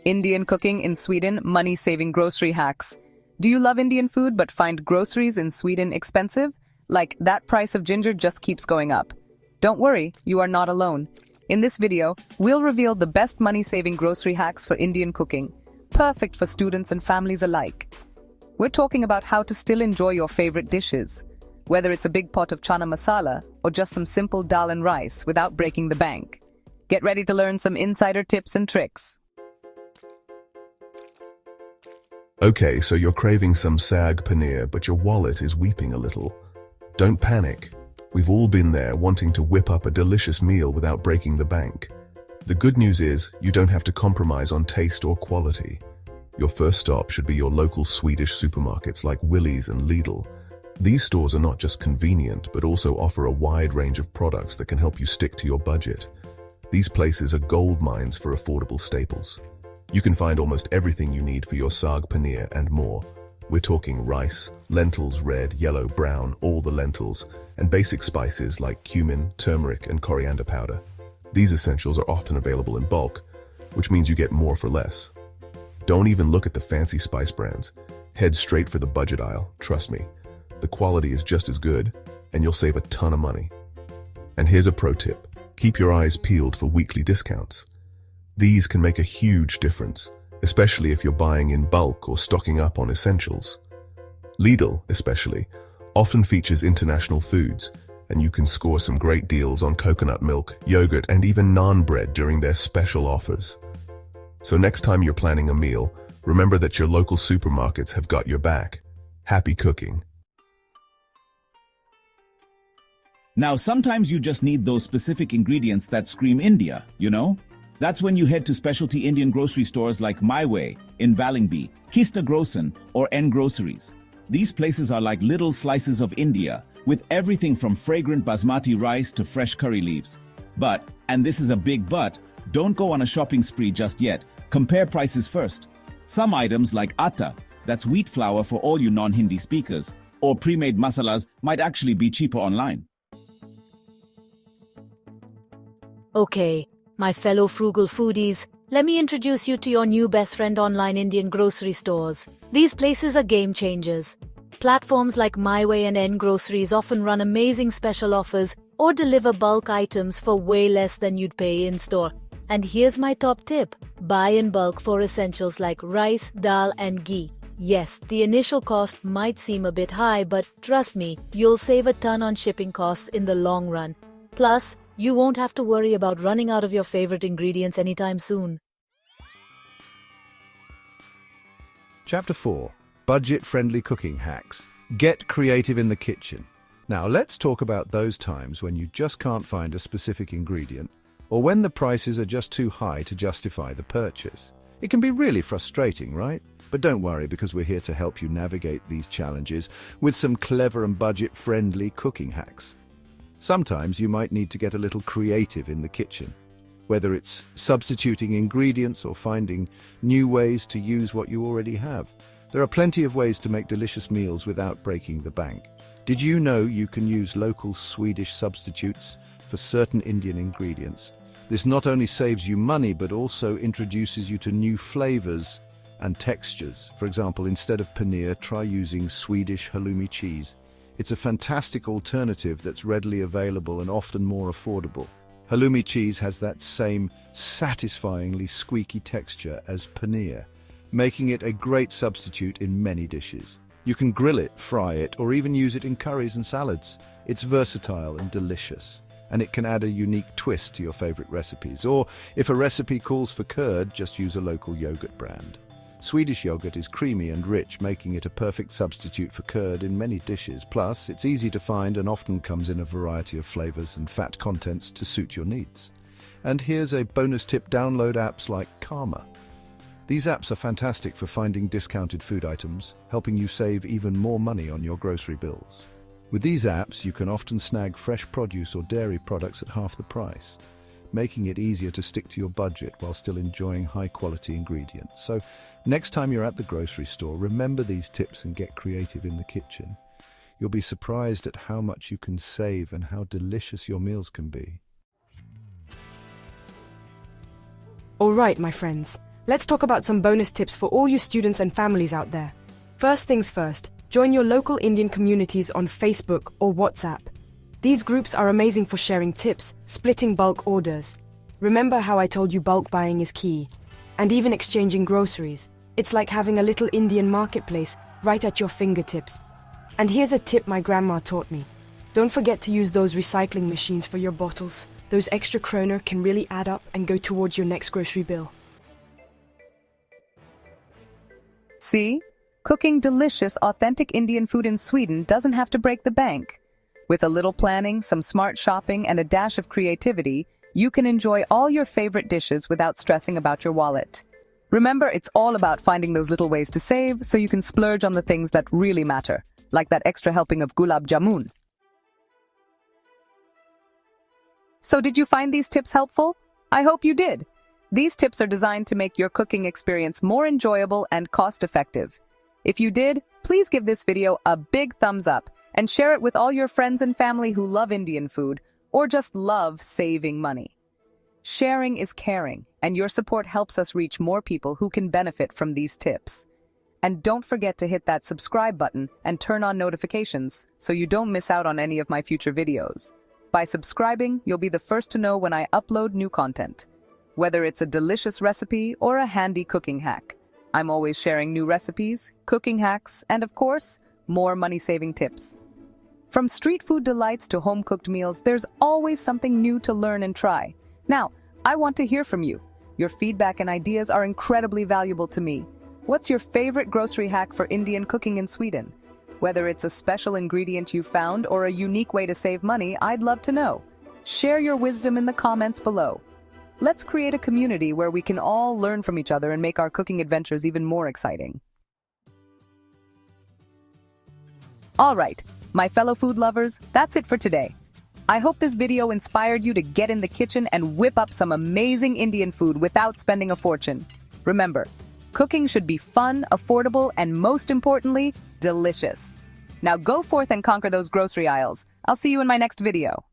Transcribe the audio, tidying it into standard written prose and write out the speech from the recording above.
Indian cooking in Sweden, money-saving grocery hacks. Do you love Indian food but find groceries in Sweden expensive? Like, that price of ginger just keeps going up. Don't worry, you are not alone. In this video, we'll reveal the best money-saving grocery hacks for Indian cooking, perfect for students and families alike. We're talking about how to still enjoy your favorite dishes, whether it's a big pot of chana masala or just some simple dal and rice without breaking the bank. Get ready to learn some insider tips and tricks. Okay, so you're craving some sag paneer, but your wallet is weeping a little. Don't panic. We've all been there, wanting to whip up a delicious meal without breaking the bank. The good news is, you don't have to compromise on taste or quality. Your first stop should be your local Swedish supermarkets like Willys and Lidl. These stores are not just convenient, but also offer a wide range of products that can help you stick to your budget. These places are gold mines for affordable staples. You can find almost everything you need for your sag paneer and more. We're talking rice, lentils, red, yellow, brown, all the lentils, and basic spices like cumin, turmeric, and coriander powder. These essentials are often available in bulk, which means you get more for less. Don't even look at the fancy spice brands. Head straight for the budget aisle, trust me. The quality is just as good, and you'll save a ton of money. And here's a pro tip. Keep your eyes peeled for weekly discounts. These can make a huge difference, especially if you're buying in bulk or stocking up on essentials. Lidl, especially, often features international foods, and you can score some great deals on coconut milk, yogurt, and even naan bread during their special offers. So next time you're planning a meal, remember that your local supermarkets have got your back. Happy cooking! Now, sometimes you just need those specific ingredients that scream India, you know? That's when you head to specialty Indian grocery stores like Myway in Vällingby, Kista Grocen, or Groceries. These places are like little slices of India, with everything from fragrant basmati rice to fresh curry leaves. But, and this is a big but, don't go on a shopping spree just yet. Compare prices first. Some items like atta, that's wheat flour for all you non-Hindi speakers, or pre-made masalas might actually be cheaper online. Okay, my fellow frugal foodies, let me introduce you to your new best friend online Indian grocery stores. These places are game changers. Platforms like Myway and Groceries often run amazing special offers or deliver bulk items for way less than you'd pay in-store. And here's my top tip. Buy in bulk for essentials like rice, dal and ghee. Yes, the initial cost might seem a bit high, but trust me, you'll save a ton on shipping costs in the long run. Plus, you won't have to worry about running out of your favorite ingredients anytime soon. Chapter 4. Budget-friendly cooking hacks. Get creative in the kitchen. Now let's talk about those times when you just can't find a specific ingredient, or when the prices are just too high to justify the purchase. It can be really frustrating, right? But don't worry, because we're here to help you navigate these challenges with some clever and budget-friendly cooking hacks. Sometimes you might need to get a little creative in the kitchen, whether it's substituting ingredients or finding new ways to use what you already have. There are plenty of ways to make delicious meals without breaking the bank. Did you know you can use local Swedish substitutes for certain Indian ingredients? This not only saves you money, but also introduces you to new flavors and textures. For example, instead of paneer, try using Swedish halloumi cheese. It's a fantastic alternative that's readily available and often more affordable. Halloumi cheese has that same satisfyingly squeaky texture as paneer, making it a great substitute in many dishes. You can grill it, fry it, or even use it in curries and salads. It's versatile and delicious, and it can add a unique twist to your favorite recipes. Or if a recipe calls for curd, just use a local yogurt brand. Swedish yogurt is creamy and rich, making it a perfect substitute for curd in many dishes. Plus, it's easy to find and often comes in a variety of flavors and fat contents to suit your needs. And here's a bonus tip: download apps like Karma. These apps are fantastic for finding discounted food items, helping you save even more money on your grocery bills. With these apps, you can often snag fresh produce or dairy products at half the price, making it easier to stick to your budget while still enjoying high-quality ingredients. So, next time you're at the grocery store, remember these tips and get creative in the kitchen. You'll be surprised at how much you can save and how delicious your meals can be. All right, my friends. let's talk about some bonus tips for all you students and families out there. First things first, join your local Indian communities on Facebook or WhatsApp. These groups are amazing for sharing tips, splitting bulk orders. Remember how I told you bulk buying is key? And even exchanging groceries. It's like having a little Indian marketplace right at your fingertips. And here's a tip my grandma taught me. Don't forget to use those recycling machines for your bottles. Those extra kroner can really add up and go towards your next grocery bill. See? Cooking delicious, authentic Indian food in Sweden doesn't have to break the bank. With a little planning, some smart shopping, and a dash of creativity, you can enjoy all your favorite dishes without stressing about your wallet. Remember, it's all about finding those little ways to save so you can splurge on the things that really matter, like that extra helping of gulab jamun. So did you find these tips helpful? I hope you did. These tips are designed to make your cooking experience more enjoyable and cost-effective. If you did, please give this video a big thumbs up and share it with all your friends and family who love Indian food or just love saving money. Sharing is caring, and your support helps us reach more people who can benefit from these tips. And don't forget to hit that subscribe button and turn on notifications so you don't miss out on any of my future videos. By subscribing, you'll be the first to know when I upload new content. Whether it's a delicious recipe or a handy cooking hack, I'm always sharing new recipes, cooking hacks, and of course, more money-saving tips. From street food delights to home-cooked meals, there's always something new to learn and try. Now, I want to hear from you. Your feedback and ideas are incredibly valuable to me. What's your favorite grocery hack for Indian cooking in Sweden? Whether it's a special ingredient you found or a unique way to save money, I'd love to know. Share your wisdom in the comments below. Let's create a community where we can all learn from each other and make our cooking adventures even more exciting. All right, my fellow food lovers, that's it for today. I hope this video inspired you to get in the kitchen and whip up some amazing Indian food without spending a fortune. Remember, cooking should be fun, affordable, and most importantly, delicious. Now go forth and conquer those grocery aisles. I'll see you in my next video.